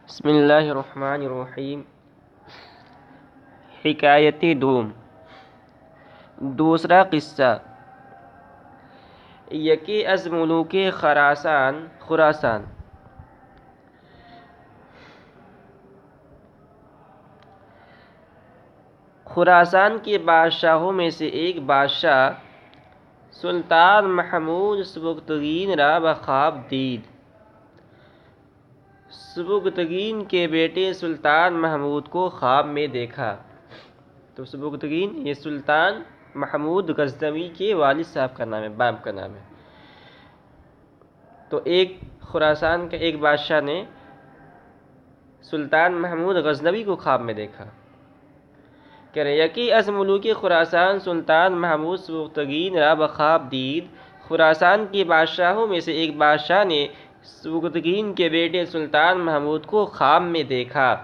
بسم اللہ الرحمن الرحیم۔ حکایت دوم، دوسرا قصہ۔ یکی از ملوک خراسان خراسان کے بادشاہوں میں سے ایک بادشاہ سلطان محمود سبکتگین را بخواب دید۔ سبکتگین کے بیٹے سلطان محمود کو خواب میں دیکھا۔ تو سبکتگین یہ سلطان محمود غزنوی کے والد صاحب کا نام ہے، باپ کا نام ہے۔ تو ایک خراسان کا ایک بادشاہ نے سلطان محمود غزنوی کو خواب میں دیکھا۔ کہہ رہے یکی از ملوک خراسان سلطان محمود سبکتگین را بخواب دید۔ خراسان کے بادشاہوں میں سے ایک بادشاہ نے سبکتگین کے بیٹے سلطان محمود کو خواب میں دیکھا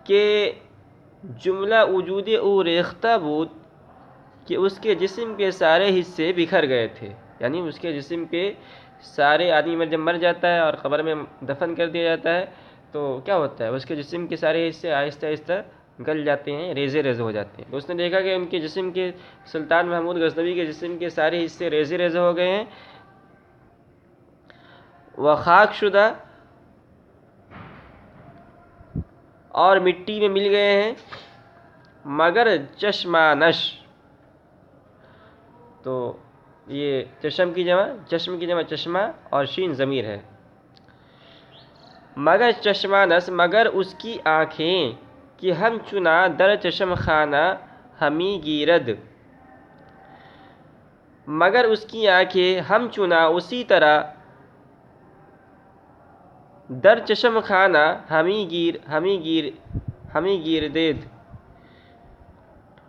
کہ جملہ وجود او ریختہ بود، کہ اس کے جسم کے سارے حصے بکھر گئے تھے۔ یعنی اس کے جسم کے سارے، آدمی جب مر جاتا ہے اور قبر میں دفن کر دیا جاتا ہے تو کیا ہوتا ہے، اس کے جسم کے سارے حصے آہستہ آہستہ گل جاتے ہیں، ریزے ریزے ہو جاتے ہیں۔ تو اس نے دیکھا کہ ان کے جسم کے، سلطان محمود غزنوی کے جسم کے سارے حصے ریزے ریزے ہو گئے ہیں، وہ خاک شدہ اور مٹی میں مل گئے ہیں، مگر چشمہ نش، تو یہ چشم کی جمع چشمہ اور شین ضمیر ہے، مگر چشمہ نس، مگر اس کی آنکھیں کہ ہم چنا در چشم خانہ ہمی گیرد، مگر اس کی آنکھیں ہم چنا اسی طرح در چشم خانہ ہمی گیردید،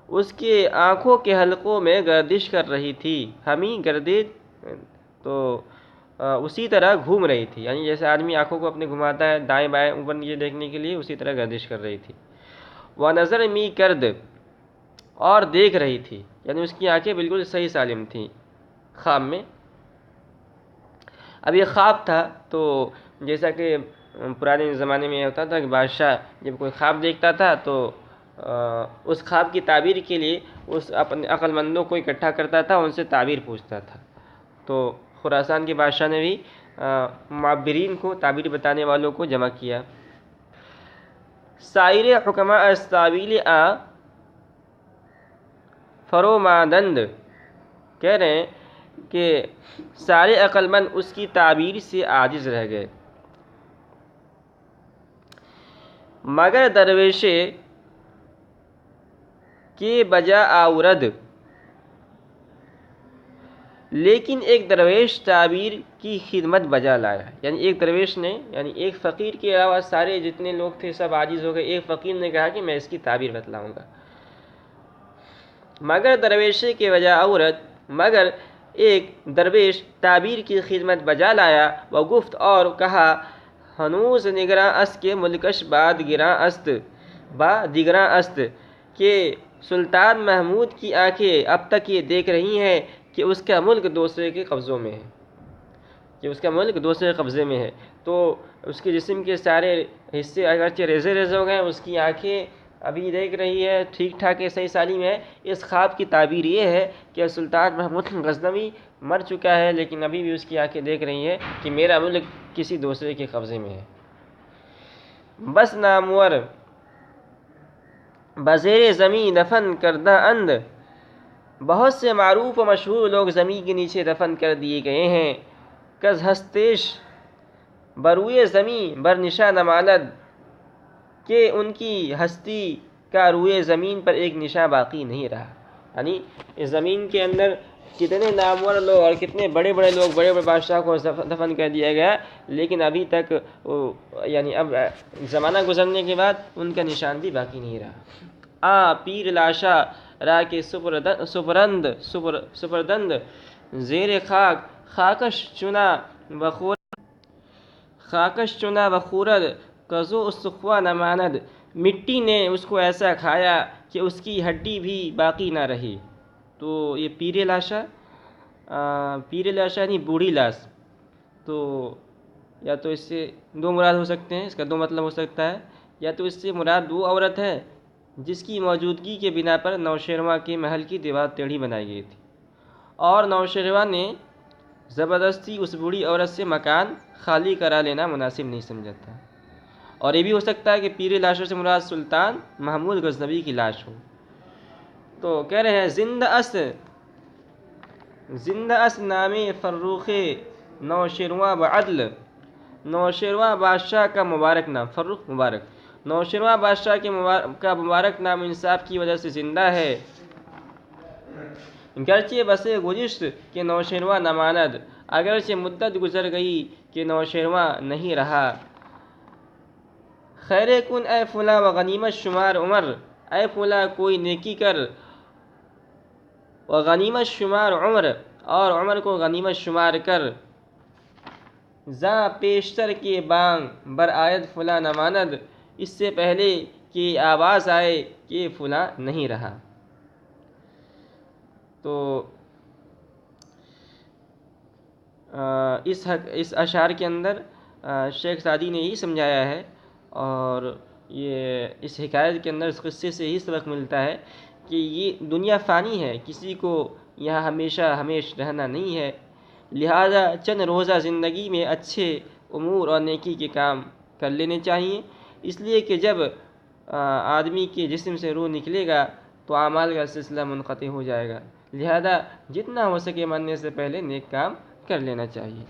اس کے آنکھوں کے حلقوں میں گردش کر رہی تھی۔ ہمی گردید تو اسی طرح گھوم رہی تھی، یعنی جیسے آدمی آنکھوں کو اپنے گھماتا ہے دائیں بائیں اوپر نیچے دیکھنے کے لیے، اسی طرح گردش کر رہی تھی۔ وہ نظر می کرد، اور دیکھ رہی تھی، یعنی اس کی آنکھیں بالکل صحیح سالم تھیں خواب میں۔ اب یہ خواب تھا، تو جیسا کہ پرانے زمانے میں ہوتا تھا کہ بادشاہ جب کوئی خواب دیکھتا تھا تو اس خواب کی تعبیر کے لیے اس اپنے عقل مندوں کو اکٹھا کرتا تھا، ان سے تعبیر پوچھتا تھا۔ تو خراسان کے بادشاہ نے بھی معبرین کو، تعبیر بتانے والوں کو جمع کیا۔ سائر حکماء استاویل فرومادند، کہہ رہے ہیں کہ سارے عقل مند اس کی تعبیر سے عاجز رہ گئے، مگر درویشے کے بجا آورد، لیکن ایک درویش تعبیر کی خدمت بجا لایا۔ یعنی ایک درویش نے، یعنی ایک فقیر کے علاوہ سارے جتنے لوگ تھے سب عاجز ہو گئے، ایک فقیر نے کہا کہ میں اس کی تعبیر بتلاؤں گا۔ مگر درویشے کے بجا آورد، مگر ایک درویش تعبیر کی خدمت بجا لایا، وہ گفت اور کہا، ہنوز نگراں است کے ملکش با دیگراں است، کہ سلطان محمود کی آنکھیں اب تک یہ دیکھ رہی ہیں کہ اس کا ملک دوسرے کے قبضوں میں ہے، تو اس کے جسم کے سارے حصے اگرچہ ریزے ریزے ہو گئے، اس کی آنکھیں ابھی دیکھ رہی ہے، ٹھیک ٹھاک ہے، صحیح سالم ہے۔ اس خواب کی تعبیر یہ ہے کہ سلطان محمود غزنوی مر چکا ہے، لیکن ابھی بھی اس کی آنکھیں دیکھ رہی ہیں کہ میرا ملک کسی دوسرے کے قبضے میں ہے۔ بس نامور بزیر زمین دفن کردہ اند، بہت سے معروف و مشہور لوگ زمین کے نیچے دفن کر دیے گئے ہیں۔ کز ہستیش بروئے زمین بر نشا نماند، کہ ان کی ہستی کا روئے زمین پر ایک نشاں باقی نہیں رہا۔ یعنی اس زمین کے اندر کتنے نامور لوگ اور کتنے بڑے بڑے لوگ، بڑے بڑے بادشاہ کو دفن کر دیا گیا، لیکن ابھی تک یعنی اب زمانہ گزرنے کے بعد ان کا نشان بھی باقی نہیں رہا۔ پیر لاشا را کے سپردند زیر خاک، خاکش چنا بخورد کزو استخوا نماند، مٹی نے اس کو ایسا کھایا کہ اس کی ہڈی بھی باقی نہ رہی۔ تو یہ پیر لاشا یعنی بوڑھی لاش، تو یا تو اس سے دو مراد ہو سکتے ہیں، اس کا دو مطلب ہو سکتا ہے، یا تو اس سے مراد وہ عورت ہے جس کی موجودگی کے بنا پر نوشیروان کے محل کی دیوار ٹیڑھی بنائی گئی تھی، اور نوشیروان نے زبردستی اس بوڑھی عورت سے مکان خالی کرا لینا مناسب نہیں سمجھا تھا۔ اور یہ بھی ہو سکتا ہے کہ پیری لاشوں سے مراد سلطان محمود غزنوی کی لاش ہو۔ تو کہہ رہے ہیں زندہ اس نام فروخ نوشیروان بعدل، نوشیروان بادشاہ کا مبارک نام، فروخ مبارک، نوشیروان بادشاہ کا مبارک نام انصاف کی وجہ سے زندہ ہے، گرچہ بسے گزشت کہ نوشیروان نماند، اگرچہ مدت گزر گئی کہ نوشیروان نہیں رہا۔ خیر کن اے فلاں و غنیمت شمار عمر، اے فلاں کوئی نیکی کر، و غنیمت شمار عمر، اور عمر کو غنیمت شمار کر، زاں پیشتر کے بانگ بر آید فلاں نماند، اس سے پہلے کہ آواز آئے کہ فلاں نہیں رہا۔ تو اس اشعار کے اندر شیخ سعدی نے یہی سمجھایا ہے، اور یہ اس حکایت کے اندر اس قصے سے یہی سبق ملتا ہے کہ یہ دنیا فانی ہے، کسی کو یہاں ہمیشہ رہنا نہیں ہے، لہذا چند روزہ زندگی میں اچھے امور اور نیکی کے کام کر لینے چاہیے، اس لیے کہ جب آدمی کے جسم سے روح نکلے گا تو اعمال کا سلسلہ منقطع ہو جائے گا، لہذا جتنا ہو سکے مرنے سے پہلے نیک کام کر لینا چاہیے۔